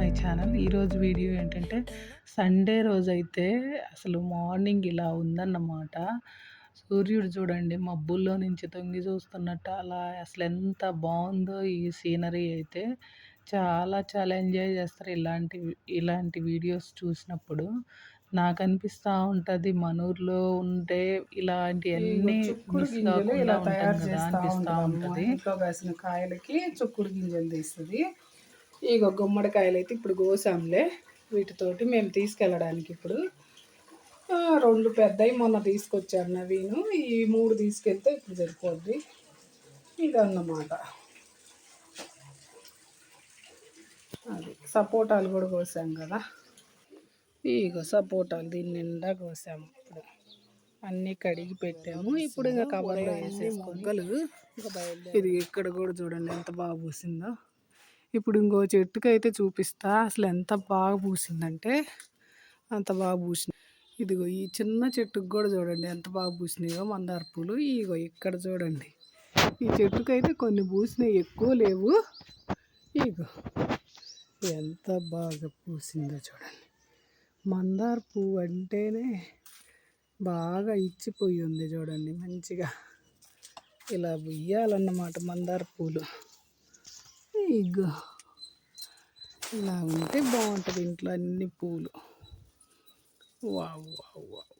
My channel. ఈరోజు video ఏంటంటే Sunday రోజైతే అసలు మార్నింగ్ ఇలా ఉందన్నమాట. సూర్యుడు చూడండి మబ్బుల్లో నుంచి తొంగి చూస్తున్నట్టు అలా అసలు ఎంత బాగుందో ఈ సీనరీ అయితే. చాలా చాలా ఎంజాయ్ చేస్తారు ఇలాంటి వీడియోస్ చూసినప్పుడు. నాకు అనిపిస్తూ ఉంటుంది మన ఊర్లో ఉంటే ఇగో ఇలాంటివన్నీ చుక్కుడు మిస్ గింజలు కాకుండా ఇలా ఉంటాం తయారు కదా చేస్తా అనిపిస్తూ ఉంటది అమ్మ. ఉంటుంది. ఇంట్లో కాసిన కాయలకి చుక్కుడు గింజలు తీస్తుంది. ఇగో గుమ్మడికాయలు అయితే ఇప్పుడు కోసాంలే. వీటితోటి మేము తీసుకెళ్ళడానికి ఇప్పుడు 2 పెద్దవి మొన్న తీసుకొచ్చారు నవీను. ఈ 3 తీసుకెళ్తే ఇప్పుడు సరిపోద్ది. ఇదన్నమాట. అది సపోటాలు కూడా కోసాం కదా. ఇగో సపోటాలు దీని నిండా కోసాము. ఇప్పుడు అన్నీ కడిగి పెట్టాము. ఇప్పుడు ఇంకా కవర్లో వేసేసుకొని ఇంకా బయలుదేరి. ఇది ఇక్కడ కూడా చూడండి ఎంత బాగా పూసిందో. ఇప్పుడు ఇంకో చెట్టుకి అయితే చూపిస్తా అసలు ఎంత బాగా పూసిందంటే అంత బాగా పూసింది. ఇదిగో ఈ చిన్న చెట్టుకు కూడా చూడండి ఎంత బాగా పూసినాయో మందార పూలు. ఇగో ఇక్కడ చూడండి ఈ చెట్టుకు అయితే కొన్ని పూసినాయి, ఎక్కువ లేవు. ఇగో ఎంత బాగా పూసిందో చూడండి. మందార పువ్వు అంటేనే బాగా ఇచ్చిపోయి ఉంది చూడండి. మంచిగా ఇలా వెయ్యాలన్నమాట మందార పూలు. ఇగో ఇలా ఉంటే బాగుంటుంది ఇంట్లో అన్ని పూలు. Wow wow wow.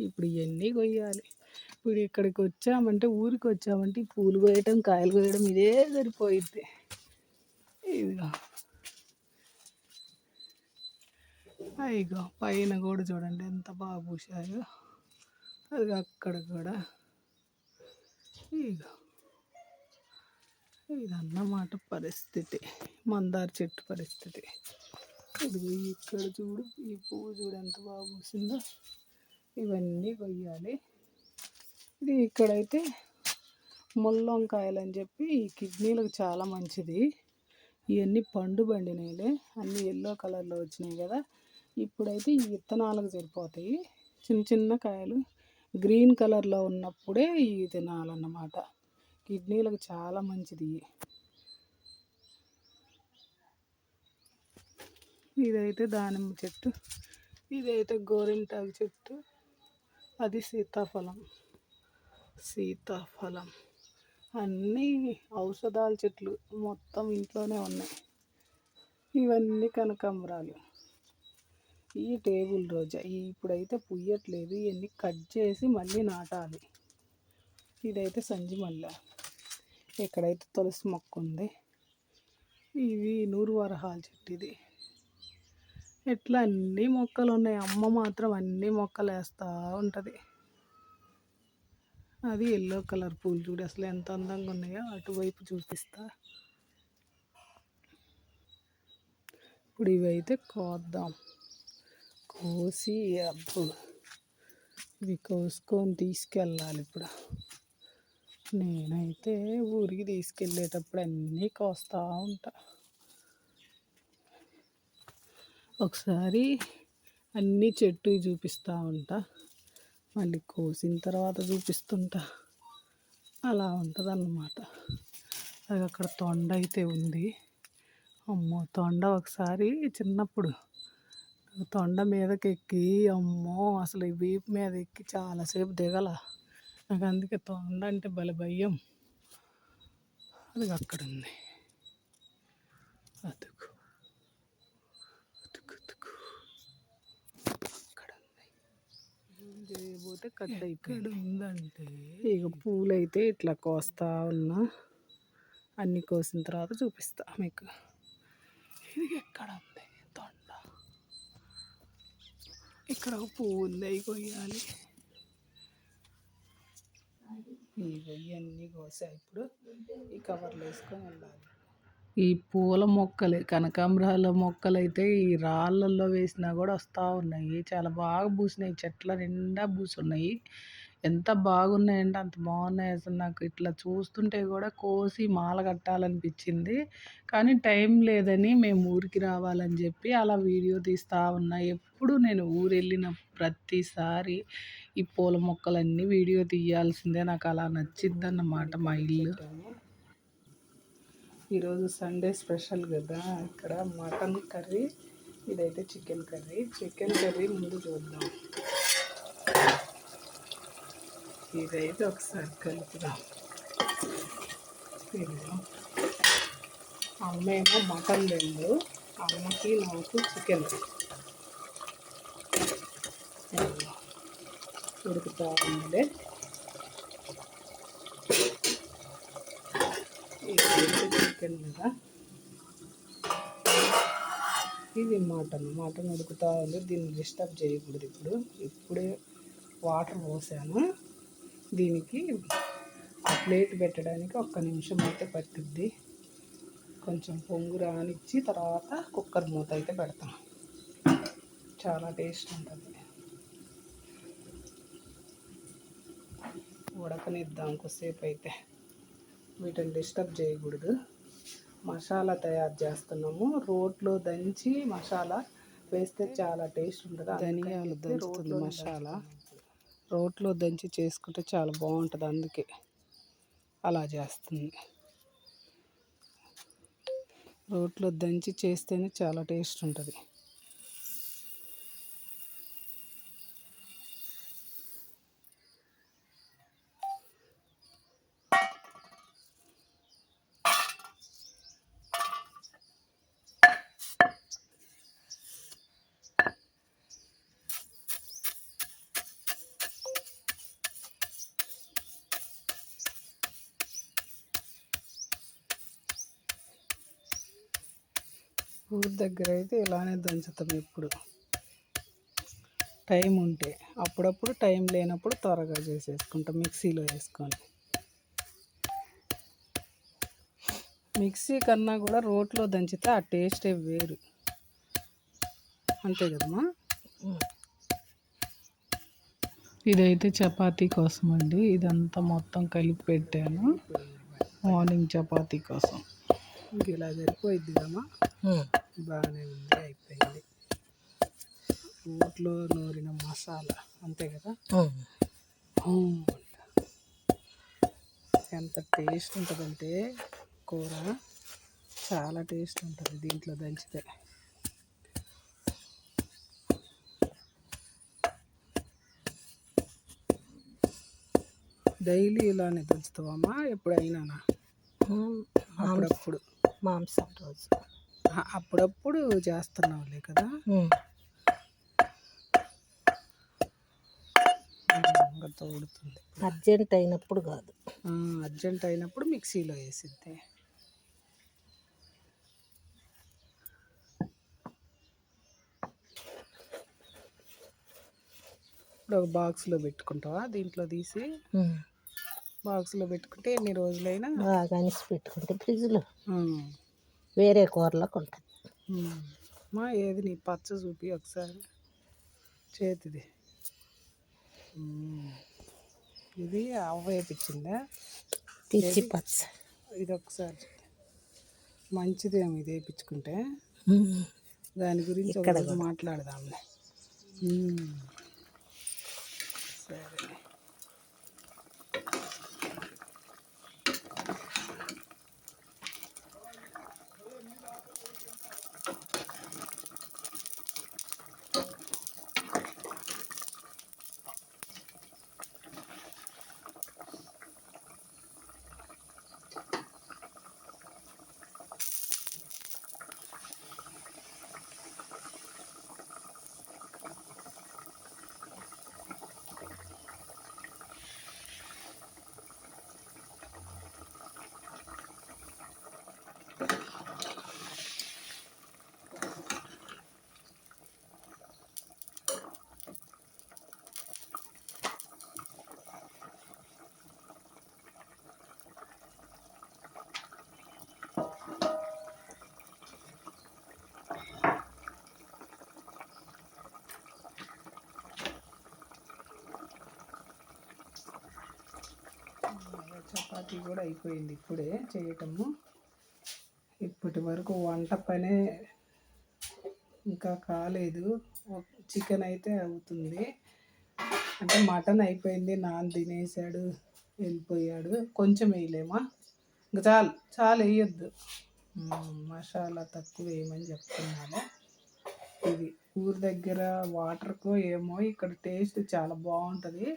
ఇప్పుడు ఇవన్నీ కొయ్యాలి. ఇప్పుడు ఇక్కడికి వచ్చామంటే ఊరికి వచ్చామంటే ఈ పూలు కొయ్యటం కాయలు కొయ్యడం ఇదే సరిపోయిద్ది. ఇదిగో ఇగో పైన కూడా చూడండి ఎంత బాగా పూసాయో. అది అక్కడ కూడా. ఇగో ఇదన్నమాట పరిస్థితి, మందార చెట్టు పరిస్థితి. ఇదిగో ఇక్కడ చూడు ఈ పువ్వు చూడు ఎంత బాగా పూసిందో. ఇవన్నీ కొయ్యాలి. ఇది ఇక్కడైతే ముల్లంకాయలు అని చెప్పి ఈ కిడ్నీలకు చాలా మంచిది. ఇవన్నీ పండు బండినాయిలే, అన్నీ ఎల్లో కలర్లో వచ్చినాయి కదా. ఇప్పుడైతే ఈ విత్తనాలకు సరిపోతాయి. చిన్న చిన్న కాయలు గ్రీన్ కలర్లో ఉన్నప్పుడే ఇవి తినాలన్నమాట. కిడ్నీలకు చాలా మంచిది. ఇదైతే దానిమ్మ చెట్టు, ఇదైతే గోరింటాకు చెట్టు, అది సీతాఫలం. అన్నీ ఔషధాల చెట్లు మొత్తం ఇంట్లోనే ఉన్నాయి. ఇవన్నీ కనకాంబరాలు. ఈ టేబుల్ రోజా ఇప్పుడైతే పుయ్యట్లేదు, ఇవన్నీ కట్ చేసి మళ్ళీ నాటాలి. ఇదైతే సంజి మల్లె. ఇక్కడైతే తులసి మొక్క ఉంది. ఇవి నూరు వరహాల చెట్టు. ఇది ఇట్లా అన్ని మొక్కలు ఉన్నాయి. అమ్మ మాత్రం అన్ని మొక్కలు వేస్తూ ఉంటుంది. అది ఎల్లో కలర్ పూలు చూడు అసలు ఎంత అందంగా ఉన్నాయో. అటువైపు చూపిస్తా. ఇప్పుడు ఇవైతే కోద్దాం. కోసి అప్పుడు ఇవి కోసుకొని తీసుకెళ్ళాలి. ఇప్పుడు నేనైతే ఊరికి తీసుకెళ్ళేటప్పుడు అన్నీ కోస్తూ ఉంటా. ఒకసారి అన్నీ చెట్టు చూపిస్తూ ఉంటా, మళ్ళీ కోసిన తర్వాత చూపిస్తుంటా. అలా ఉంటుంది అన్నమాట. అది అక్కడ తొండ అయితే ఉంది. అమ్మో తొండ ఒకసారి చిన్నప్పుడు తొండ మీదకి ఎక్కి అమ్మో అసలు ఈ వీపు మీద ఎక్కి చాలాసేపు దిగల. నాకు అందుకే తొండ అంటే భలే భయం. అది అక్కడ ఉంది. అతుకు అక్కడ ఉంది. చేయబోతే కట్ అయిపోయి ఉందంటే ఇక పూలు అయితే ఇట్లా కోస్తా ఉన్నా. అన్నీ కోసిన తర్వాత చూపిస్తా మీకు. ఇది ఎక్కడ ఉంది తొండ. ఇక్కడ ఒక పువ్వు ఉంది, అవి కొయ్యాలి. ఇవన్నీ కోసా. ఇప్పుడు ఈ కవర్లు వేసుకొని వెళ్ళాలి. ఈ పూల మొక్కలు కనకాంబరాల మొక్కలు అయితే ఈ రాళ్ళల్లో వేసినా కూడా వస్తూ ఉన్నాయి. చాలా బాగా పూసినాయి. చెట్ల నిండా పూసున్నాయి. ఎంత బాగున్నాయంటే అంత బాగున్నాయి. అసలు నాకు ఇట్లా చూస్తుంటే కూడా కోసి మాల కట్టాలనిపించింది. కానీ టైం లేదని మేము ఊరికి రావాలని చెప్పి అలా వీడియో తీస్తూ ఉన్నా. ఎప్పుడు నేను ఊరు వెళ్ళిన ప్రతిసారి ఈ పూల మొక్కలన్నీ వీడియో తీయాల్సిందే. నాకు అలా నచ్చిద్దన్నమాట మా ఇల్లు. ఈరోజు సండే స్పెషల్ కదా, ఇక్కడ మటన్ కర్రీ, ఇదైతే చికెన్ కర్రీ. చికెన్ కర్రీ ముందు చూద్దాం. ఇదైతే ఒకసారి కలుపుదాం. ఇదిగో అమ్మేమో మటన్ రెండు, అమ్మకి నాకు చికెన్ ఉడుకుతా ఉందిలే. ఇది చికెన్ కదా, ఇది మటన్ ఉడుకుతా ఉంది. దీన్ని డిస్టర్బ్ చేయకూడదు. ఇప్పుడే వాటర్ పోసాను. దీనికి ఆ ప్లేట్ పెట్టడానికి 1 నిమిషం అయితే పట్టుద్ది. కొంచెం పొంగు రానిచ్చి తర్వాత కుక్కర్ మూత అయితే పెడతాం. చాలా టేస్ట్ ఉంటుంది. ఉడకనిద్దాం కొద్దిసేపు అయితే. వీటిని డిస్టర్బ్ చేయకూడదు. మసాలా తయారు చేస్తున్నాము. రోట్లో దంచి మసాలా వేస్తే చాలా టేస్ట్ ఉంటుంది. ధనియాలు దంచుతుంది మసాలా. రోట్లో దంచి చేసుకుంటే చాలా బాగుంటుంది, అందుకే అలా చేస్తుంది. రోట్లో దంచి చేస్తేనే చాలా టేస్ట్ ఉంటుంది. ఊరి దగ్గర అయితే ఇలానే దంచుతాం ఎప్పుడు, టైం ఉంటే. అప్పుడప్పుడు టైం లేనప్పుడు త్వరగా చేసేసుకుంటాం మిక్సీలో వేసుకొని. మిక్సీ కన్నా కూడా రోట్లో దంచితే ఆ టేస్టే వేరు, అంతే కదమ్మా. ఇదైతే చపాతీ కోసం అండి. ఇదంతా మొత్తం కలిపి పెట్టాను మార్నింగ్ చపాతీ కోసం. ఇంక ఇలా సరిపోయిద్ది కమ్మా. బాగానే ఉంది, అయిపోయింది. రోట్లో నూరిన మసాలా, అంతే కదా. ఎంత టేస్ట్ ఉంటుందంటే కూర, చాలా టేస్ట్ ఉంటుంది దీంట్లో దంచితే. డైలీ ఇలానే దంచుతావమ్మా ఎప్పుడైనా? అప్పుడప్పుడు మాంసం రోజు అప్పుడప్పుడు చేస్తున్నావులే కదా. ఇంకా తోడుతుంది. అర్జెంట్ అయినప్పుడు కాదు, అర్జెంట్ అయినప్పుడు మిక్సీలో వేసిద్ది. ఇప్పుడు ఒక బాక్స్లో పెట్టుకుంటావా? దీంట్లో తీసి బాక్స్లో పెట్టుకుంటే ఎన్ని రోజులైనా బాగా అనిసి పెట్టుకుంటే ఫ్రిడ్జ్లో వేరే కూరలకు ఉంటుంది. మా ఏది నీ పచ్చ చూపి ఒకసారి చేతిది. ఇది అవ్వ వేపించిందా? పిచ్చి పచ్చ. ఇది ఒకసారి మంచిదేమో ఇది వేయించుకుంటే. దాని గురించి ఒకరోజు మాట్లాడదాంలే. సరే. చపాతీ కూడా అయిపోయింది ఇప్పుడే చేయటము. ఇప్పటి వరకు వంట పనే ఇంకా కాలేదు. చికెన్ అయితే అవుతుంది. అంటే మటన్ అయిపోయింది, నాన్న తినేసాడు వెళ్ళిపోయాడు. కొంచెం వేయలేమా, ఇంకా చాలు చాలు వేయొద్దు. మసాలా తక్కువ వేయమని చెప్తున్నాను. ఇది ఊరి దగ్గర వాటర్కో ఏమో ఇక్కడ టేస్ట్ చాలా బాగుంటుంది.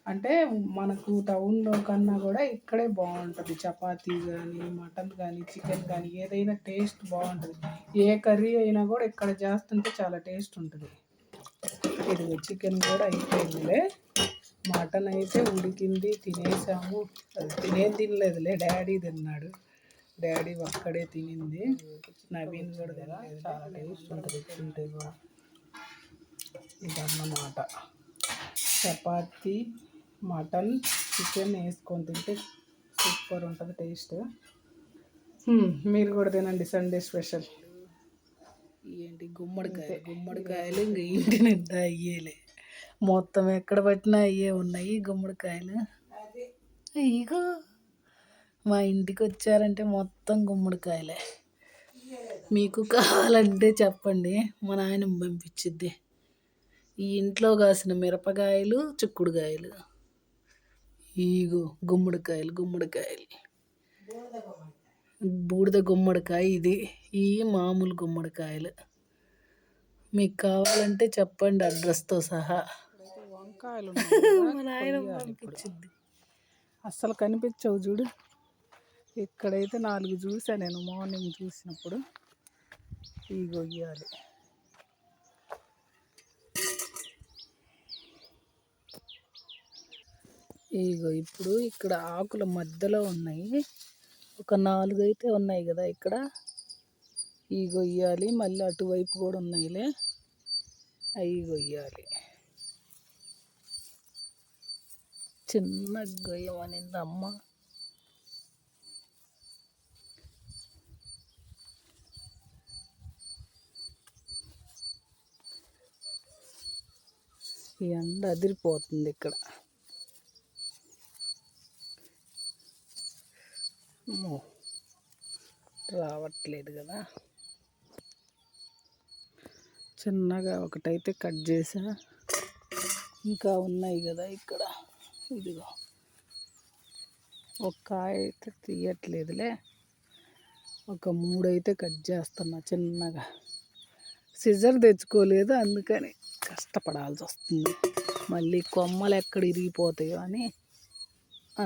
అంటే మనకు టౌన్లో కన్నా కూడా ఇక్కడే బాగుంటుంది. చపాతీ కానీ మటన్ కానీ చికెన్ కానీ ఏదైనా టేస్ట్ బాగుంటుంది. ఏ కర్రీ అయినా కూడా ఇక్కడ చేస్తుంటే చాలా టేస్ట్ ఉంటుంది. ఇది చికెన్ కూడా అయిపోయిందిలే. మటన్ అయితే ఉడికింది, తినేసాము. అది తినలేదులే, డాడీ తిన్నాడు. డాడీ ఒక్కడే తినింది, నవీన్ కూడా తినలేదు. చాలా టేస్ట్ ఉంటుంది తింటే కూడా. ఇదన్నమాట, చపాతీ మటన్ చికెన్ వేసుకొని తింటే సూపర్ ఉంటుంది టేస్ట్. మీరు కూడా తినండి, సండే స్పెషల్. ఏంటి గుమ్మడికాయలు ఇంక ఇంటి నిండా అయ్యేలే. మొత్తం ఎక్కడ పట్టినా అయ్యే ఉన్నాయి గుమ్మడికాయలు. ఇగో మా ఇంటికి వచ్చారంటే మొత్తం గుమ్మడికాయలే. మీకు కావాలంటే చెప్పండి, మా నాయనమ్మ పంపించిద్ది. ఈ ఇంట్లో కాసిన మిరపకాయలు చిక్కుడుకాయలు. ఇగో గుమ్మడికాయలు బూడిద గుమ్మడికాయ ఇది. ఈ మామూలు గుమ్మడికాయలు. మీకు కావాలంటే చెప్పండి అడ్రస్తో సహా. వంకాయలు మా నాయనమ్మ పంపించిద్ది. అస్సలు కనిపించవు చూడు. ఇక్కడైతే 4 చూసా నేను మార్నింగ్ చూసినప్పుడు. ఇవి కొయ్యాలి. ఇగో ఇప్పుడు ఇక్కడ ఆకుల మధ్యలో ఉన్నాయి. ఒక 4 అయితే ఉన్నాయి కదా ఇక్కడ. ఇవి కొయ్యాలి. మళ్ళీ అటువైపు కూడా ఉన్నాయిలే, అవి కొయ్యాలి. చిన్న గొయ్యమనింది అమ్మ. ఈ ఎండ అదిరిపోతుంది ఇక్కడ. రావట్లేదు కదా. చిన్నగా ఒకటైతే కట్ చేసా, ఇంకా ఉన్నాయి కదా ఇక్కడ. ఇదిగో ఒక కాయ అయితే తీయట్లేదులే. ఒక 3 అయితే కట్ చేస్తున్నా చిన్నగా. సిజర్ తెచ్చుకోలేదు, అందుకని కష్టపడాల్సి వస్తుంది. మళ్ళీ కొమ్మలు ఎక్కడ ఇరిగిపోతాయో అని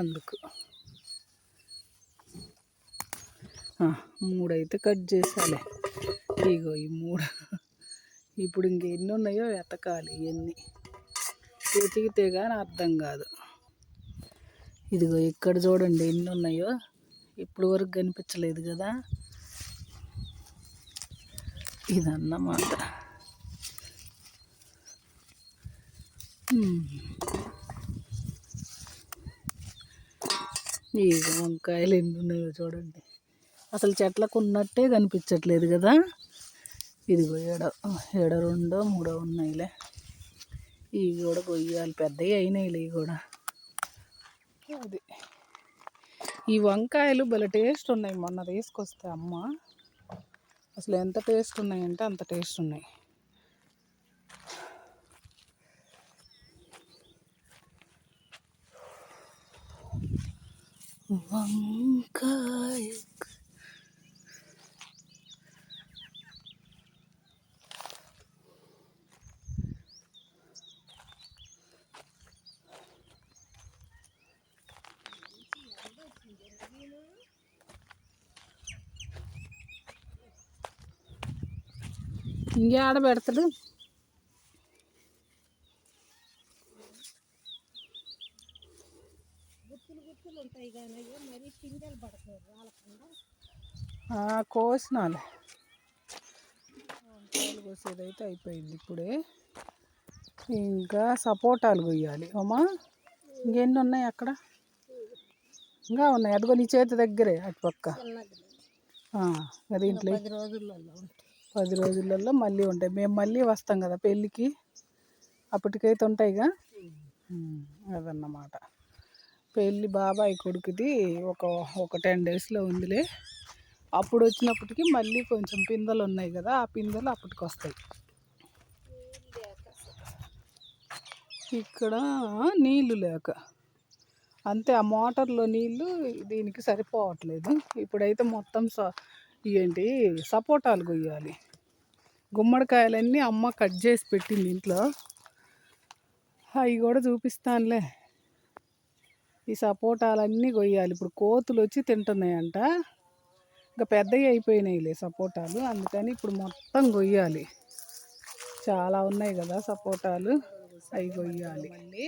అందుకు. 3 అయితే కట్ చేసాలే. ఇగో ఈ 3. ఇప్పుడు ఇంకెన్ని ఉన్నాయో వెతకాలి. ఎన్ని వెతికితే కానీ అర్థం కాదు. ఇదిగో ఇక్కడ చూడండి ఎన్ని ఉన్నాయో. ఇప్పుడు వరకు కనిపించలేదు కదా. ఇదన్నమాట. ఈ వంకాయలు ఎన్ని ఉన్నాయో చూడండి. అసలు చెట్లకు ఉన్నట్టే కనిపించట్లేదు కదా. ఇదిగో 2, 3 ఉన్నాయిలే. ఇవి కూడా కొయ్యాలి. పెద్దవి అయినాయిలే ఇవి కూడా. అది ఈ వంకాయలు భలే టేస్ట్ ఉన్నాయి. మొన్న తీసుకొస్తే అమ్మ, అసలు ఎంత టేస్ట్ ఉన్నాయంటే అంత టేస్ట్ ఉన్నాయి. వంకాయ ఇంకే ఆడ పెడతాడు. కోసినాలే. వంకాయలు కోసేదైతే అయిపోయింది ఇప్పుడే. ఇంకా సపోటాలు కొయ్యాలి. అమ్మా ఇంకెన్ని ఉన్నాయి అక్కడ? ఇంకా ఉన్నాయి. అదిగో నీ చేతి దగ్గరే అటు పక్క. దీంట్లో 10 రోజులలో మళ్ళీ ఉంటాయి. మేము మళ్ళీ వస్తాం కదా పెళ్ళికి, అప్పటికైతే ఉంటాయిగా. అదన్నమాట. పెళ్ళి బాబాయ్ కొడుకుది ఒక 10 డేస్లో ఉందిలే. అప్పుడు వచ్చినప్పటికి మళ్ళీ కొంచెం పిందెలు ఉన్నాయి కదా, ఆ పిందెలు అప్పటికి వస్తాయి. ఇక్కడ నీళ్ళు లేక అంతే, ఆ మోటార్లో నీళ్ళు దీనికి సరిపోవట్లేదు. ఇప్పుడైతే మొత్తం ఏంటి సపోటాలు కొయ్యాలి. గుమ్మడికాయలన్నీ అమ్మ కట్ చేసి పెట్టింది ఇంట్లో, అవి కూడా చూపిస్తానులే. ఈ సపోటాలన్నీ కొయ్యాలి. ఇప్పుడు కోతులు వచ్చి తింటున్నాయంట. ఇంకా పెద్దవి అయిపోయినాయిలే సపోటాలు, అందుకని ఇప్పుడు మొత్తం కొయ్యాలి. చాలా ఉన్నాయి కదా సపోటాలు, అవి కొయ్యాలి. మళ్ళీ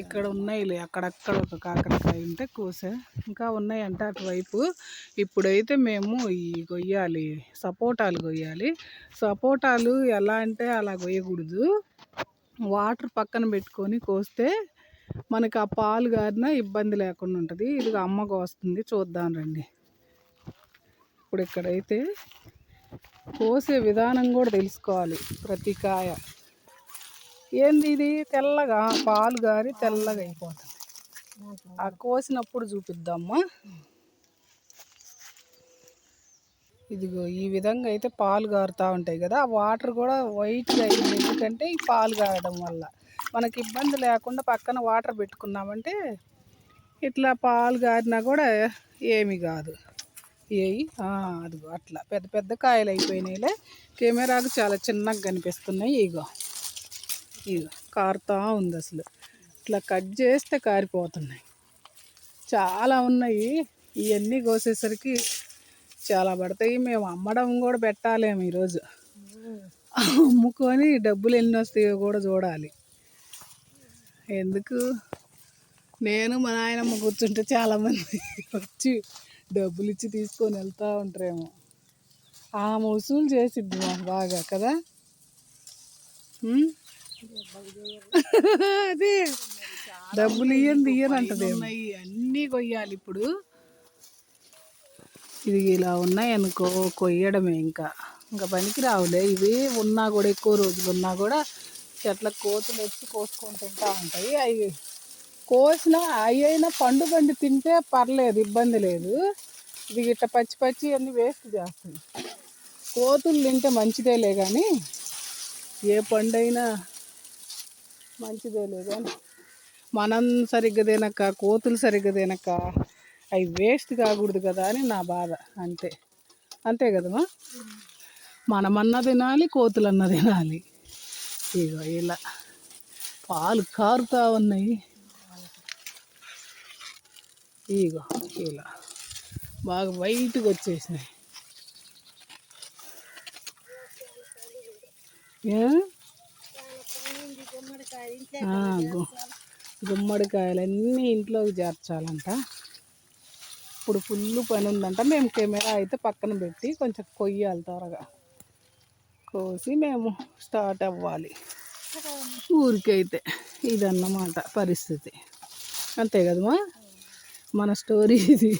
ఇక్కడ ఉన్నాయిలే, అక్కడక్కడ ఒక కాకరకాయ ఉంటే కోసా, ఇంకా ఉన్నాయంట అటువైపు. ఇప్పుడైతే మేము ఈ కొయ్యాలి, సపోటాలు కొయ్యాలి. సపోటాలు ఎలా అంటే అలా కొయ్యకూడదు, వాటర్ పక్కన పెట్టుకొని కోస్తే మనకి ఆ పాలు గారిన ఇబ్బంది లేకుండా ఉంటుంది. ఇది అమ్మ కోస్తుంది, చూద్దాం రండి. ఇప్పుడు ఇక్కడైతే కోసే విధానం కూడా తెలుసుకోవాలి. ప్రతి కాయ ఏంది ఇది తెల్లగా పాలు గారి తెల్లగా అయిపోతుంది. ఆ కోసినప్పుడు చూపిద్దామా. ఇదిగో ఈ విధంగా అయితే పాలు గారుతూ ఉంటాయి కదా, ఆ వాటర్ కూడా వైట్గా అయింది. ఎందుకంటే ఈ పాలు గారడం వల్ల మనకి ఇబ్బంది లేకుండా పక్కన వాటర్ పెట్టుకున్నామంటే ఇట్లా పాలు గారినా కూడా ఏమి కాదు. అదిగో అట్లా పెద్ద పెద్ద కాయలు అయిపోయినాయిలే. కెమెరాకు చాలా చిన్నగా కనిపిస్తున్నాయి. ఇగో కారుతూ ఉంది. అసలు ఇట్లా కట్ చేస్తే కారిపోతున్నాయి. చాలా ఉన్నాయి. ఇవన్నీ కోసేసరికి చాలా పడతాయి. మేము అమ్మడం కూడా పెట్టాలేము ఈరోజు. అమ్ముకొని డబ్బులు ఎన్ని వస్తాయో కూడా చూడాలి. ఎందుకు నేను మా నాయనమ్మ కూర్చుంటే చాలామంది వచ్చి డబ్బులు ఇచ్చి తీసుకొని వెళ్తూ ఉంటారేమో. ఆమె వసూలు చేసిద్ది మాకు బాగా కదా. అదే డబ్బులు ఇయ్యనంటది. అన్నీ కొయ్యాలి ఇప్పుడు. ఇది ఇలా ఉన్నాయి అనుకో, కొయ్యడమే. ఇంకా పనికి రావులే ఇవి. ఉన్నా కూడా ఎక్కువ రోజులు ఉన్నా కూడా చెట్ల కోతులు వచ్చి కోసుకొని తింటూ ఉంటాయి. అవి కోసిన అవి అయినా పండు తింటే పర్లేదు, ఇబ్బంది లేదు. ఇది ఇట్లా పచ్చి అన్నీ వేస్ట్ చేస్తుంది. కోతులు తింటే మంచిదేలే కానీ, ఏ పండు అయినా మంచిదేలే కానీ మనం సరిగ్గా తినక, కోతులు సరిగ్గా తినక అవి వేస్ట్ కాకూడదు కదా అని నా బాధ. అంతే కదమ్మా. మనమన్నా తినాలి, కోతులన్నా తినాలి. ఇగో ఇలా పాలు కారుతూ ఉన్నాయి. ఇగో ఇలా బాగా వైట్గా వచ్చేసినాయి. గుమ్మడికాయలన్నీ ఇంట్లోకి చేర్చాలంట. ఇప్పుడు ఫుల్ పని ఉందంట. మేము కెమెరా అయితే పక్కన పెట్టి కొంచెం కొయ్యాలి, త్వరగా కోసి మేము స్టార్ట్ అవ్వాలి ఊరికైతే. ఇదన్నమాట పరిస్థితి. అంతే కదమ్మా, మన స్టోరీ ఇది.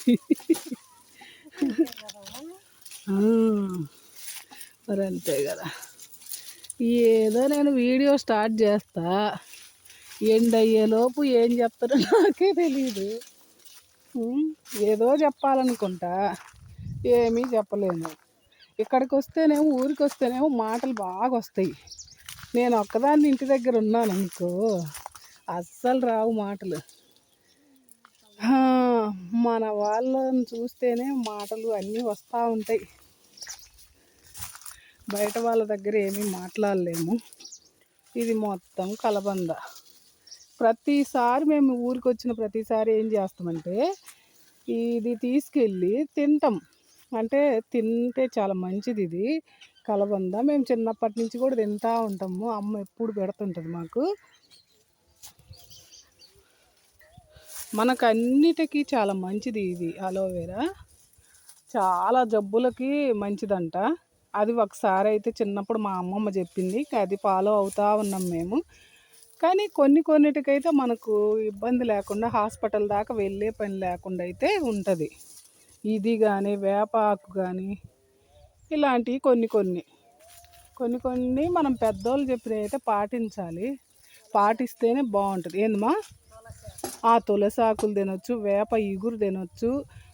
మరి అంతే కదా. ఏదో నేను వీడియో స్టార్ట్ చేస్తా, ఎండ్ అయ్యేలోపు ఏం చెప్తారో నాకే తెలీదు. ఏదో చెప్పాలనుకుంటా, ఏమీ చెప్పలేను. ఇక్కడికి వస్తేనేమో, ఊరికి వస్తేనేమో మాటలు బాగా వస్తాయి. నేను ఒక్కదాన్ని ఇంటి దగ్గర ఉన్నాను అనుకో, అస్సలు రావు మాటలు. మన వాళ్ళని చూస్తేనే మాటలు అన్నీ వస్తూ ఉంటాయి. బయట వాళ్ళ దగ్గర ఏమీ మాట్లాడలేము. ఇది మొత్తం కలబంద. ప్రతిసారి మేము ఊరికి వచ్చిన ప్రతిసారి ఏం చేస్తామంటే ఇది తీసుకెళ్ళి తింటాం. అంటే తింటే చాలా మంచిది ఇది కలబంద. మేము చిన్నప్పటి నుంచి కూడా తింటూ ఉంటాము. అమ్మ ఎప్పుడు పెడుతుంటుంది మాకు. మనకు అన్నిటికీ చాలా మంచిది ఇది అలోవెరా. చాలా జబ్బులకి మంచిదంట. అది ఒకసారి అయితే చిన్నప్పుడు మా అమ్మమ్మ చెప్పింది, అది ఫాలో అవుతూ ఉన్నాం మేము. కానీ కొన్నిటికైతే మనకు ఇబ్బంది లేకుండా, హాస్పిటల్ దాకా వెళ్ళే పని లేకుండా అయితే ఉంటుంది. ఇది కానీ వేప ఆకు కానీ ఇలాంటివి కొన్ని మనం పెద్దోళ్ళు చెప్పినవి అయితే పాటించాలి. పాటిస్తేనే బాగుంటుంది. ఏందమ్మా, తులసి ఆకులు తినొచ్చు, వేప ఇగురు తినొచ్చు.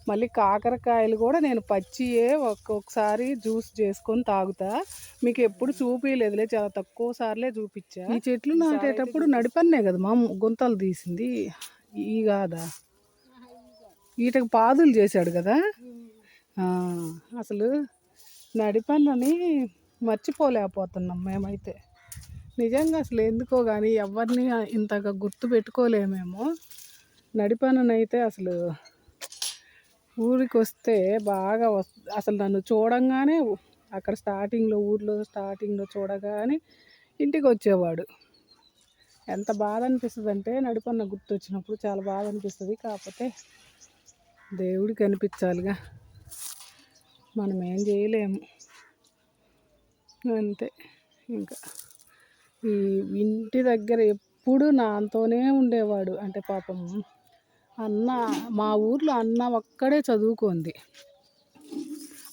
మళ్ళీ కాకరకాయలు కూడా నేను పచ్చియే ఒక్కొక్కసారి జ్యూస్ చేసుకొని తాగుతా. మీకు ఎప్పుడు చూపించలేదులే, చాలా తక్కువ సార్లే చూపించా. ఈ చెట్లు నాటేటప్పుడు నడిపన్నే కదా మా గుంతలు తీసింది. ఈ కాదా, వీటికి పాదులు చేశాడు కదా. ఆ, అసలు నడిపన్నని మర్చిపోలేకపోతున్నాం మేమైతే. నిజంగా అసలు ఎందుకో కానీ ఎవరిని ఇంతగా గుర్తు పెట్టుకోలేమేమో. నడిపన్ననైతే అసలు ఊరికి వస్తే బాగా అసలు నన్ను చూడంగానే అక్కడ ఊర్లో స్టార్టింగ్లో చూడగానే ఇంటికి వచ్చేవాడు. ఎంత బాధ అనిపిస్తుంది అంటే నడిపన్న గుర్తు వచ్చినప్పుడు చాలా బాధ అనిపిస్తుంది. కాకపోతే దేవుడికి అనిపించాలిగా, మనం ఏం చేయలేము అంతే. ఇంకా ఈ ఇంటి దగ్గర ఎప్పుడు నాతోనే ఉండేవాడు. అంటే పాపం అన్న, మా ఊర్లో అన్న ఒక్కడే చదువుకుంది.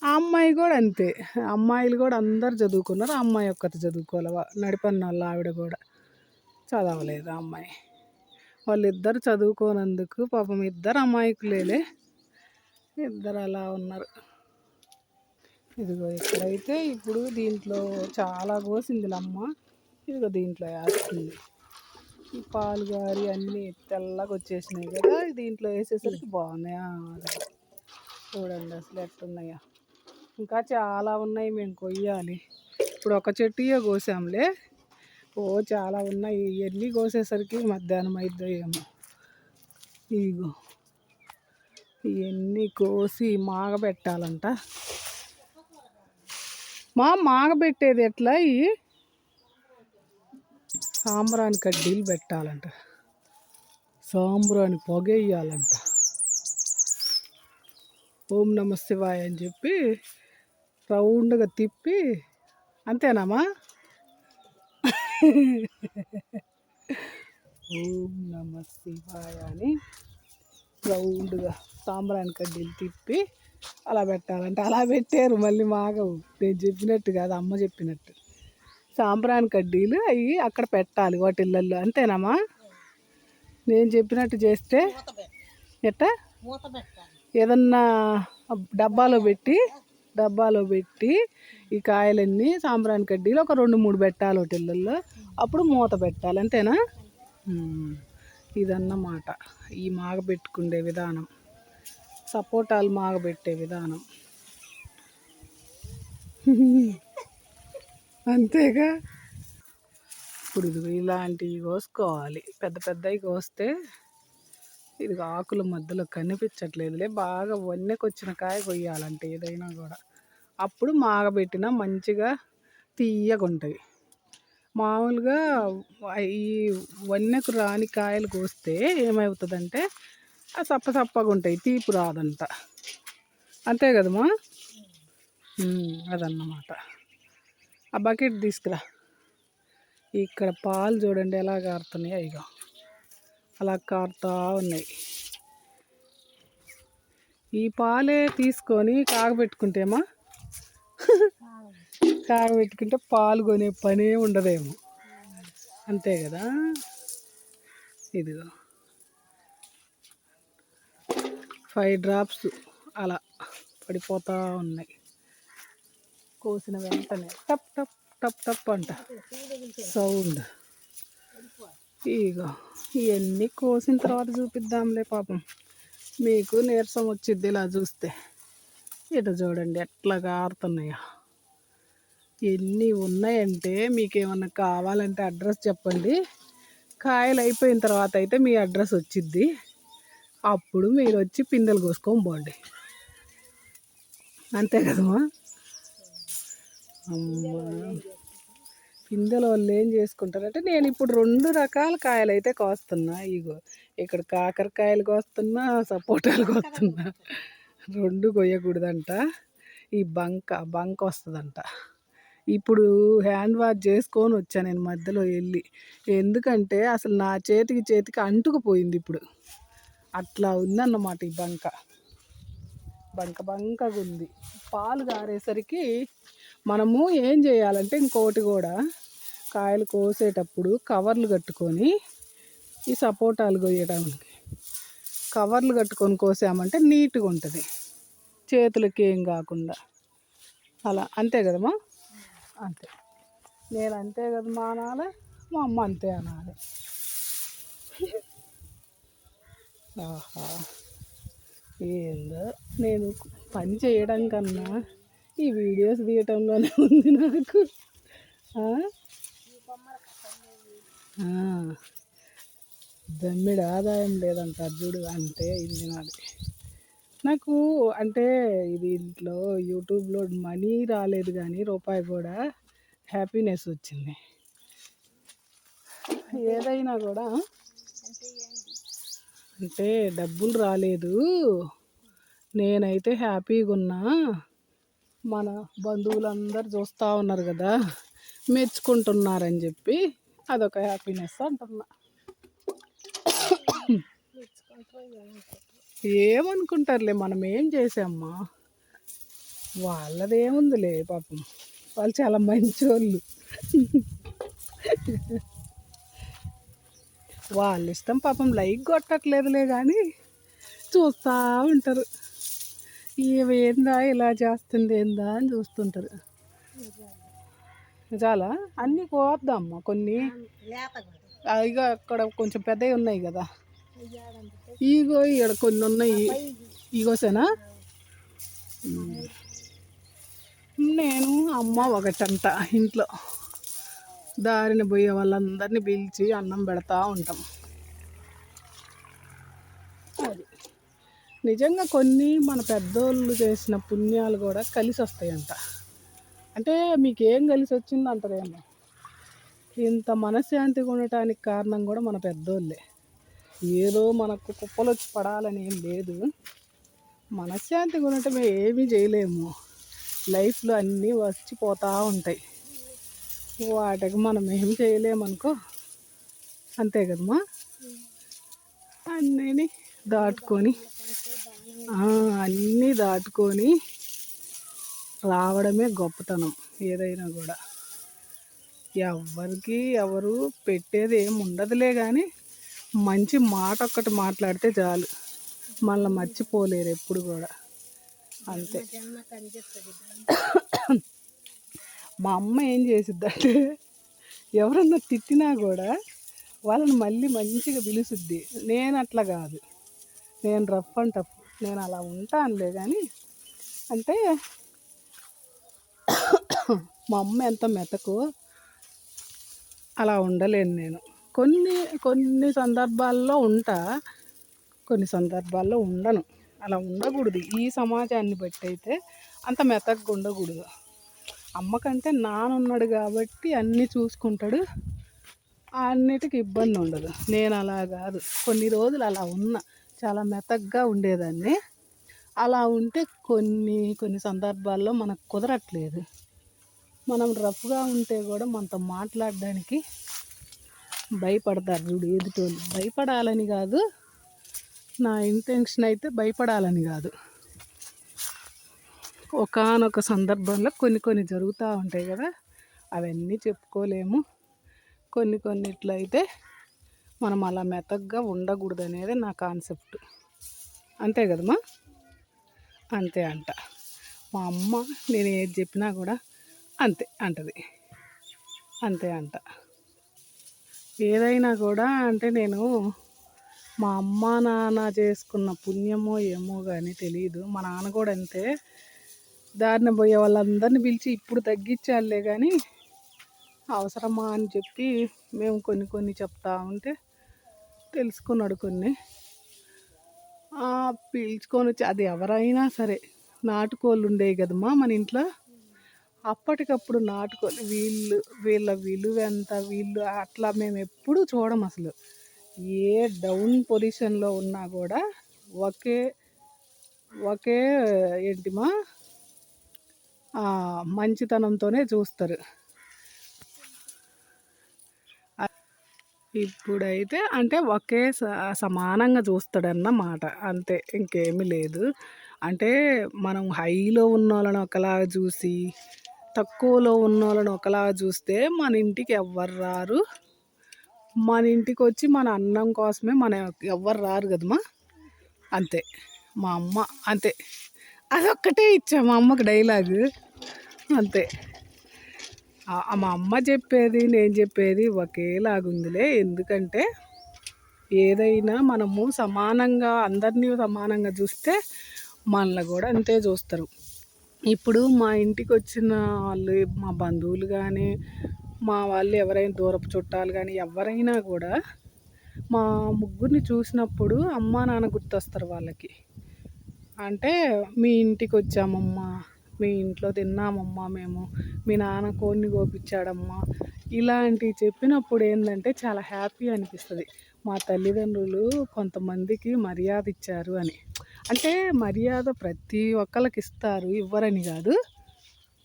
ఆ అమ్మాయి కూడా అంతే. అమ్మాయిలు కూడా అందరు చదువుకున్నారు, ఆ అమ్మాయి ఒక్కటి చదువుకోవాలి. నడిపన్న వాళ్ళ ఆవిడ కూడా చదవలేదు. ఆ అమ్మాయి వాళ్ళిద్దరు చదువుకోనందుకు పాపం ఇద్దరు అమాయకులేలే, ఇద్దరు అలా ఉన్నారు. ఇదిగో ఇక్కడైతే ఇప్పుడు దీంట్లో చాలా కోసింది అమ్మ. ఇదిగో దీంట్లో వేస్తుంది. ఈ పాలు గారి అన్నీ తెల్లగా వచ్చేసినాయి కదా, దీంట్లో వేసేసరికి బాగున్నాయా. చూడండి అసలు ఎట్టున్నాయా. ఇంకా చాలా ఉన్నాయి, మేము కొయ్యాలి. ఇప్పుడు ఒక చెట్టుయే కోసాంలే, ఓ చాలా ఉన్నాయి. ఇవన్నీ కోసేసరికి మధ్యాహ్నం అయిద్దో ఏమో. ఇగో ఇవన్నీ కోసి మాగబెట్టాలంట. మాగబెట్టేది ఎట్లా? ఇవి సాంబ్రాణి కడ్డీలు పెట్టాలంట, సాంబ్రాణి పొగ వేయాలంట. ఓం నమ శివాయ అని చెప్పి రౌండ్గా తిప్పి, అంతేనామా? ఓం నమ శివాయ అని రౌండ్గా సాంబ్రాణి కడ్డీలు తిప్పి అలా పెట్టాలంటే అలా పెట్టారు. మళ్ళీ మాగవు, నేను చెప్పినట్టు కాదు, అమ్మ చెప్పినట్టు. సాంబ్రాణి కడ్డీలు అవి అక్కడ పెట్టాలి వాటిళ్ళల్లో, అంతేనామా? నేను చెప్పినట్టు చేస్తే ఎట్టా ఏదన్నా డబ్బాలో పెట్టి ఈ కాయలన్నీ సాంబ్రాణి కడ్డీలు ఒక 2-3 పెట్టాలి వాటిళ్ళల్లో, అప్పుడు మూత పెట్టాలి, అంతేనా? ఇదన్నమాట ఈ మాగబెట్టుకునే విధానం, సపోటాలు మాగబెట్టే విధానం. అంతేగా. ఇప్పుడు ఇది ఇలాంటివి కోసుకోవాలి, పెద్ద పెద్దవి కోస్తే. ఇది ఆకుల మధ్యలో కనిపించట్లేదులే, బాగా వన్నెకొచ్చిన కాయ కొయ్యాలంటే ఏదైనా కూడా, అప్పుడు మాగబెట్టిన మంచిగా తీయగా ఉంటాయి. మామూలుగా ఈ వన్నెకు రాని కాయలు కోస్తే ఏమవుతుందంటే సప్పగా ఉంటాయి, తీపి రాదంట. అంతే కదమ్మా? అదన్నమాట. ఆ బకెట్ తీసుకురా. ఇక్కడ పాలు చూడండి ఎలా కారుతున్నాయి, ఇగో అలా కారుతూ ఉన్నాయి. ఈ పాలే తీసుకొని కాగబెట్టుకుంటేమా, కాగబెట్టుకుంటే పాలు కొనే పనే ఉండదేమో, అంతే కదా. ఇదిగో 5 డ్రాప్స్ అలా పడిపోతూ ఉన్నాయి. కోసిన వెంటనే టప్ టప్ టప్ టప్ అంట సౌండ్. ఇగో ఇవన్నీ కోసిన తర్వాత చూపిద్దాంలే, పాపం మీకు నీరసం వచ్చిద్ది ఇలా చూస్తే. ఇటు చూడండి ఎట్లా కారుతున్నాయో. ఎన్ని ఉన్నాయంటే మీకు ఏమన్నా కావాలంటే అడ్రస్ చెప్పండి, కాయలు అయిపోయిన తర్వాత అయితే మీ అడ్రస్ వచ్చిద్ది, అప్పుడు మీరు వచ్చి పిందెలు కోసుకొని పోండి, అంతే కదమ్మా? అమ్మా, పిందెల వాళ్ళు ఏం చేసుకుంటారంటే, నేను ఇప్పుడు 2 రకాల కాయలు అయితే కోస్తున్నా. ఇగో ఇక్కడ కాకరకాయలు కోస్తున్నా, సపోటాలు కోస్తున్నా. 2 కొయ్యకూడదంట, ఈ బంక వస్తుందంట. ఇప్పుడు హ్యాండ్ వాష్ చేసుకొని వచ్చాను నేను మధ్యలో వెళ్ళి, ఎందుకంటే అసలు నా చేతికి అంటుకుపోయింది. ఇప్పుడు అట్లా ఉందన్నమాట ఈ బంకగా ఉంది. పాలు కారేసరికి మనము ఏం చేయాలంటే, ఇంకోటి కూడా కాయలు కోసేటప్పుడు కవర్లు కట్టుకొని, ఈ సపోటాలు కొయ్యడానికి కవర్లు కట్టుకొని కోసామంటే నీట్గా ఉంటుంది, చేతులకి ఏం కాకుండా. అలా అంతే కదమ్మా? అంతే. నేను అంతే కదమ్మా అనాలి, మా అమ్మ అంతే అనాలి. ఆహా! ఏందో నేను పని చేయడం కన్నా ఈ వీడియోస్ తీయటంలోనే ఉంది నాకు. ఆ? ఆ, దమ్మిడి ఆదాయం లేదంటారు చూడు, అంటే ఇది నాది. నాకు అంటే ఇది ఇంట్లో యూట్యూబ్లో మనీ రాలేదు కానీ రూపాయి కూడా హ్యాపీనెస్ వచ్చింది. ఏదైనా కూడా అంటే డబ్బులు రాలేదు, నేనైతే హ్యాపీగా ఉన్నా, మన బంధువులందరూ చూస్తూ ఉన్నారు కదా, మెచ్చుకుంటున్నారని చెప్పి అదొక హ్యాపీనెస్ అంటున్నా. ఏమనుకుంటారులే, మనం ఏం చేసామ్మా, వాళ్ళదేముందిలే పాపం, వాళ్ళు చాలా మంచోళ్ళు. వాళ్ళ ఇష్టం పాపం, లైక్ కొట్టట్లేదులే కానీ చూస్తూ ఉంటారు. ఏందా ఇలా చేస్తుంది ఏందా అని చూస్తుంటారు. చాలా అన్నీ కోద్దామ్మా, కొన్ని ఇక అక్కడ కొంచెం పెద్దవి ఉన్నాయి కదా, ఈగో ఇక్కడ కొన్ని ఉన్నాయి, ఈగోసేనా. నేను అమ్మ ఒకటంట ఇంట్లో దారిని పోయే వాళ్ళందరినీ పిలిచి అన్నం పెడతా ఉంటాం. అది నిజంగా కొన్ని మన పెద్దోళ్ళు చేసిన పుణ్యాలు కూడా కలిసి వస్తాయంట. అంటే మీకేం కలిసి వచ్చింది అంటారేమో, ఇంత మనశ్శాంతిగా ఉండటానికి కారణం కూడా మన పెద్దోళ్ళే. ఏదో మనకు కుప్పలు వచ్చి పడాలని ఏం లేదు, మనశ్శాంతిగా ఉండటం ఏమీ చేయలేము. లైఫ్లో అన్నీ వచ్చిపోతూ ఉంటాయి, వాటికి మనం ఏం చేయలేమనుకో, అంతే కదమ్మా. అన్నీ దాటుకొని అన్నీ దాటుకొని రావడమే గొప్పతనం. ఏదైనా కూడా ఎవరు పెట్టేది ఏమి ఉండదులే కానీ మంచి మాట ఒక్కటి మాట్లాడితే చాలు, మళ్ళీ మర్చిపోలేరు ఎప్పుడు కూడా. అంతే. మా అమ్మ ఏం చేసిద్దంటే ఎవరన్నా తిట్టినా కూడా వాళ్ళని మళ్ళీ మంచిగా పిలుచుద్ది. నేను అట్లా కాదు, నేను రఫ్ అండ్ టఫ్, నేను అలా ఉంటానులే కానీ అంటే మా అమ్మ ఎంత మెతకో అలా ఉండలేను నేను. కొన్ని సందర్భాల్లో ఉంటా, కొన్ని సందర్భాల్లో ఉండను. అలా ఉండకూడదు, ఈ సమాజాన్ని బట్టి అయితే అంత మెతకగా ఉండకూడదు. అమ్మకంటే నానున్నాడు కాబట్టి అన్నీ చూసుకుంటాడు, అన్నిటికీ ఇబ్బంది ఉండదు. నేను అలా కాదు, కొన్ని రోజులు అలా ఉన్నా, చాలా మెతకగా ఉండేదాన్ని. అలా ఉంటే కొన్ని సందర్భాల్లో మనకు కుదరట్లేదు. మనం రఫ్గా ఉంటే కూడా మనతో మాట్లాడడానికి భయపడతారు చూడు ఎదుటోళ్ళు. భయపడాలని కాదు, నా ఇంటెన్షన్ అయితే భయపడాలని కాదు. ఒకానొక సందర్భంలో కొన్ని జరుగుతూ ఉంటాయి కదా, అవన్నీ చెప్పుకోలేము. కొన్నిట్లో అయితే మనం అలా మెతకగా ఉండకూడదు అనేది నా కాన్సెప్ట్. అంతే కదమ్మా, అంతే అంట. మా అమ్మ నేను ఏది చెప్పినా కూడా అంతే అంటది, అంతే అంట. ఏదైనా కూడా అంటే నేను మా అమ్మ నాన్న చేసుకున్న పుణ్యమో ఏమో కానీ తెలియదు. మా నాన్న కూడా అంతే, దారిన పోయే వాళ్ళందరినీ పిలిచి ఇప్పుడు తగ్గించాలే కానీ అవసరమా అని చెప్పి మేము కొన్ని చెప్తా ఉంటే తెలుసుకున్నాడు. కొన్ని పీల్చుకొని వచ్చి, అది ఎవరైనా సరే, నాటుకోళ్ళు ఉండేవి కదమ్మా మన ఇంట్లో, అప్పటికప్పుడు నాటుకోళ్ళు, వీళ్ళ విలువ ఎంత, వీళ్ళు అట్లా మేము ఎప్పుడూ చూడం అసలు. ఏ డౌన్ పొజిషన్లో ఉన్నా కూడా ఒకే ఏంటిమా మంచితనంతోనే చూస్తారు. ఇప్పుడైతే అంటే ఒకే సమానంగా చూస్తాడన్నమాట, అంతే, ఇంకేమీ లేదు. అంటే మనం హైలో ఉన్న వాళ్ళని ఒకలాగా చూసి తక్కువలో ఉన్న వాళ్ళని ఒకలాగా చూస్తే మన ఇంటికి ఎవ్వరు రారు. మన ఇంటికి వచ్చి మన అన్నం కోసమే ఎవ్వరు రారు కదమ్మా. అంతే. మా అమ్మ అంతే, అదొక్కటే ఇచ్చా మా అమ్మకి డైలాగు, అంతే. మా అమ్మ చెప్పేది నేను చెప్పేది ఒకేలాగుందిలే, ఎందుకంటే ఏదైనా మనము సమానంగా అందరినీ సమానంగా చూస్తే మనల్ని కూడా అంతే చూస్తారు. ఇప్పుడు మా ఇంటికి వచ్చిన వాళ్ళు మా బంధువులు కానీ మా వాళ్ళు ఎవరైనా దూరపు చుట్టాలు కానీ ఎవరైనా కూడా మా ముగ్గురిని చూసినప్పుడు అమ్మా నాన్న గుర్తొస్తారు వాళ్ళకి. అంటే మీ ఇంటికి వచ్చామమ్మా, మీ ఇంట్లో తిన్నామమ్మా మేము, మీ నాన్న కోడిని కోపించాడమ్మా, ఇలాంటివి చెప్పినప్పుడు ఏంటంటే చాలా హ్యాపీ అనిపిస్తుంది. మా తల్లిదండ్రులు కొంతమందికి మర్యాద ఇచ్చారు అని. అంటే మర్యాద ప్రతి ఒక్కరికి ఇస్తారు, ఇవ్వరని కాదు.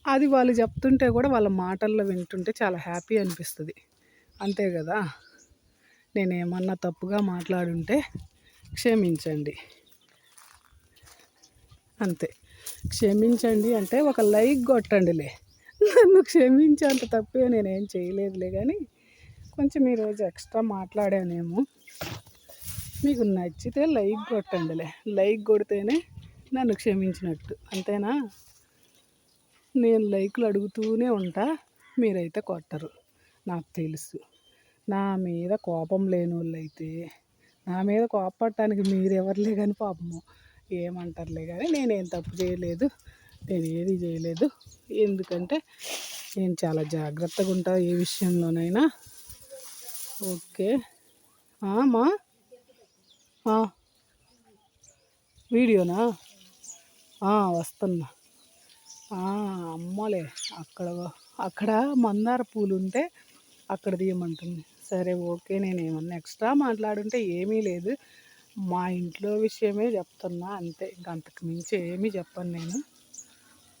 అది వాళ్ళు చెప్తుంటే కూడా వాళ్ళ మాటల్లో వింటుంటే చాలా హ్యాపీ అనిపిస్తుంది. అంతే కదా. నేనేమన్నా తప్పుగా మాట్లాడుంటే క్షమించండి. అంతే. క్షమించండి అంటే ఒక లైక్ కొట్టండిలే. నన్ను క్షమించేంత తప్పే నేనేం చేయలేదులే, కానీ కొంచెం ఈరోజు ఎక్స్ట్రా మాట్లాడానేమో. మీకు నచ్చితే లైక్ కొట్టండిలే. లైక్ కొడితేనే నన్ను క్షమించినట్టు, అంతేనా. నేను లైక్లు అడుగుతూనే ఉంటా, మీరైతే కొట్టరు, నాకు తెలుసు. నా మీద కోపం లేని వాళ్ళైతే నా మీద కోపపడటానికి మీరెవర్లే కానీ పాపము ఏమంటారులే, కానీ నేనేం తప్పు చేయలేదు, నేను ఏది చేయలేదు. ఎందుకంటే నేను చాలా జాగ్రత్తగా ఉంటా ఏ విషయంలోనైనా. ఓకే మా వీడియోనా వస్తున్నా. అమ్మలే అక్కడ అక్కడ మందార పూలు ఉంటే అక్కడ తీయమంటుంది. సరే ఓకే, నేను ఏమన్నా ఎక్స్ట్రా మాట్లాడుంటే ఏమీ లేదు, మా ఇంట్లో విషయమే చెప్తున్నా అంతే. ఇంక అంతకు మించి ఏమీ చెప్పను నేను.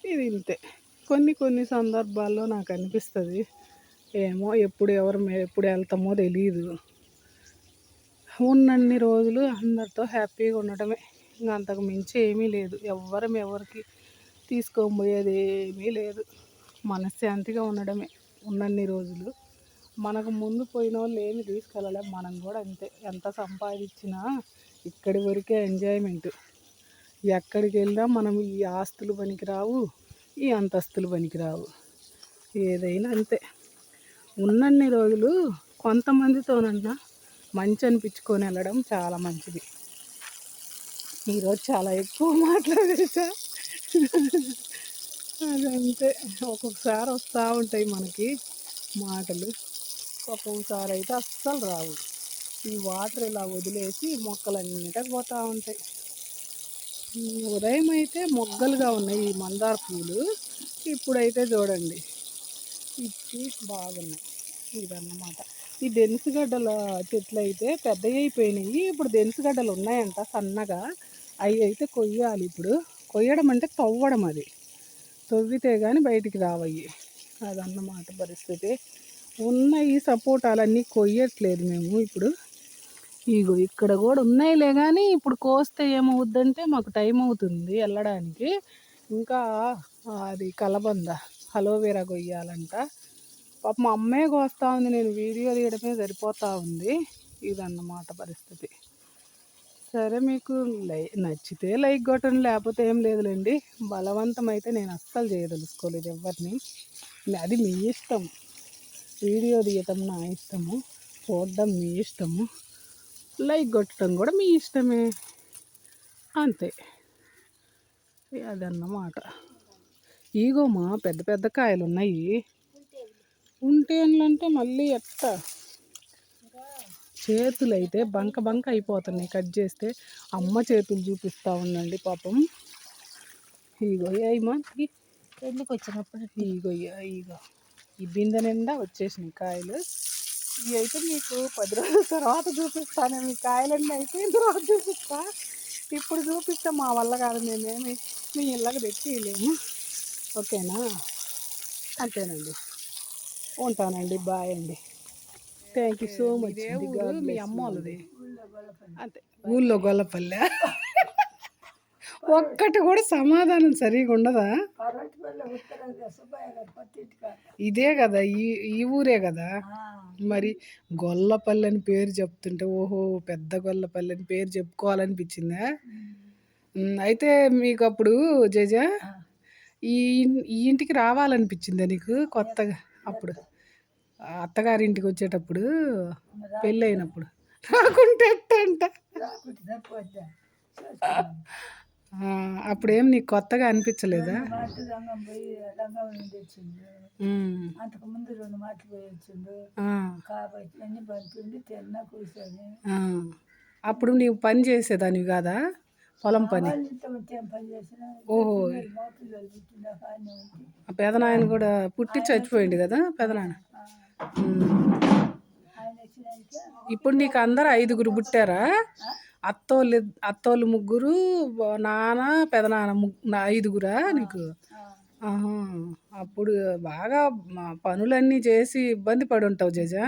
ఇది ఇంతే. కొన్ని సందర్భాల్లో నాకు అనిపిస్తుంది, ఏమో ఎప్పుడు ఎప్పుడు వెళ్తామో తెలియదు. ఉన్నన్ని రోజులు అందరితో హ్యాపీగా ఉండటమే, ఇంకా అంతకు మించి ఏమీ లేదు. ఎవరికి తీసుకొని పోయేది ఏమీ లేదు, మనశ్శాంతిగా ఉండడమే ఉన్నన్ని రోజులు. మనకు ముందు పోయిన వాళ్ళు ఏమి తీసుకెళ్ళలే, మనం కూడా అంతే. ఎంత సంపాదించినా ఇక్కడి వరకే ఎంజాయ్మెంట్. ఎక్కడికి వెళ్ళినా మనం ఈ ఆస్తులు పనికిరావు, ఈ అంతస్తులు పనికిరావు, ఏదైనా అంతే. ఉన్నన్ని రోజులు కొంతమందితోనన్నా మంచి అనిపించుకొని వెళ్ళడం చాలా మంచిది. ఈరోజు చాలా ఎక్కువ మాట్లాడేసా. అదంతే. ఒక్కొక్కసారి వస్తూ ఉంటాయి మనకి మాటలు, ఒక్కొక్కసారి అయితే అస్సలు రావు. ఈ వాటర్ ఇలా వదిలేసి మొక్కలన్నిటికి పోతూ ఉంటాయి. ఉదయం అయితే మొగ్గలుగా ఉన్నాయి ఈ మందార పూలు, ఇప్పుడైతే చూడండి ఇచ్చి బాగున్నాయి. ఇదన్నమాట. ఈ దెనుసుగడ్డల చెట్లు అయితే పెద్దవి అయిపోయినాయి, ఇప్పుడు దెనుసుగడ్డలు ఉన్నాయంట సన్నగా, అవి అయితే కొయ్యాలి. ఇప్పుడు కొయ్యడం అంటే తవ్వడం, అది తవ్వితే కానీ బయటికి రావయ్యి. అదన్నమాట పరిస్థితి. ఉన్న ఈ సపోటాలన్నీ కొయ్యట్లేదు మేము ఇప్పుడు. ఇగో ఇక్కడ కూడా ఉన్నాయిలే, కానీ ఇప్పుడు కోస్తే ఏమవుద్దంటే మాకు టైం అవుతుంది వెళ్ళడానికి. ఇంకా అది కలబంద అలోవెరా కొయ్యాలంట. పాప మా అమ్మే కోస్తా ఉంది, నేను వీడియో తీయడమే సరిపోతూ ఉంది. ఇదన్నమాట పరిస్థితి. సరే, మీకు నచ్చితే లైక్ కొట్టండి, లేకపోతే ఏం లేదులేండి. బలవంతం అయితే నేను అస్సలు చేయదలుచుకోలేదు ఎవరిని. అది మీ ఇష్టం. వీడియో తీయటం నా ఇష్టము, చూడడం మీ ఇష్టము, లైక్ కొట్టడం కూడా మీ ఇష్టమే, అంతే. అదన్నమాట. ఈగోమా పెద్ద పెద్ద కాయలు ఉన్నాయి. ఉంటే అంటే మళ్ళీ ఎట్ట చేతులు అయితే బంక అయిపోతున్నాయి కట్ చేస్తే. అమ్మ చేతులు చూపిస్తూ ఉండండి పాపం. ఈగో అయ్యమా పెళ్ళికి వచ్చినప్పుడు ఈగో ఈ బిందె నిండా వచ్చేసినాయి కాయలు. ఇవి అయితే మీకు 10 రోజుల తర్వాత చూపిస్తాను. మీ కాయలన్నీ అయిపోయిన తర్వాత చూపిస్తా. ఇప్పుడు చూపిస్తే మా వల్ల కాదు, మేమేమి మీ ఇళ్ళకి తెచ్చిలేము. ఓకేనా. అంతేనండి. ఉంటానండి. బాయ్ అండి. Thank you so much. మీ అమ్మ వాళ్ళది అంతే. ఊళ్ళో గొల్లపల్లె. ఒక్కటి కూడా సమాధానం సరిగా ఉండదా? ఇదే కదా, ఈ ఊరే కదా. మరి గొల్లపల్లి అని పేరు చెప్తుంటే ఓహో పెద్ద గొల్లపల్లి అని పేరు చెప్పుకోవాలనిపించిందా? అయితే మీకు అప్పుడు జజ ఈ ఈ ఇంటికి రావాలనిపించిందా నీకు కొత్తగా? అప్పుడు అత్తగారింటికి వచ్చేటప్పుడు పెళ్ళి అయినప్పుడు రాకుంటే ఎట్టంట. అప్పుడేం నీకు కొత్తగా అనిపించలేదా? అంతకుముందు 2 మాటలు పోయి వచ్చిండు కాబట్టి అన్ని పంపిండి తిన్నా కూర్చొని. అప్పుడు నీవు పని చేసేదానివి కాదా, పొలం పని? పని చేసిన ఓహో, పిల్లలు పుట్టిన కానీ ఉంది. ఆ పెదనాయన కూడా పుట్టి చచ్చిపోయింది కదా పెదనాన్న. ఆయన వచ్చినాక ఇప్పుడు నీకు అందరు 5గురు పుట్టారా? అత్తోళ్ళు 3, నాన్న పెదనాన్న 5గురా నీకు? ఆహా, అప్పుడు బాగా పనులన్నీ చేసి ఇబ్బంది పడి ఉంటావు జేజా.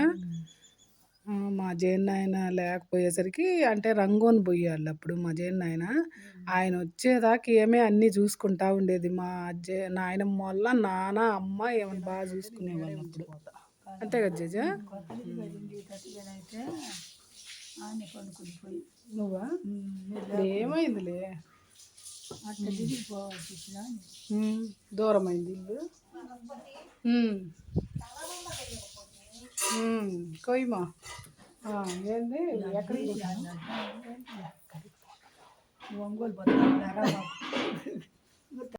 మా జేన్నాయన లేకపోయేసరికి అంటే రంగోని పోయాళ్ళు అప్పుడు మా జేన్నాయన. ఆయన వచ్చేదాకా ఏమే అన్నీ చూసుకుంటా ఉండేది. మా నాయనమ్మ వల్ల నాన్న అమ్మ ఏమైనా బాగా చూసుకునేవాళ్ళు అప్పుడు. అంతే కదా జేజా? అయితే ఆయన కొనుక్కుని పోయి నువ్వా? ఇప్పుడు ఏమైందిలే, అట్లా దిగిపోవాల్సి వచ్చిన దూరమైంది ఇల్లు. కొయ్యమా ఏంది ఎక్కడికి ఒంగోలు పోతాను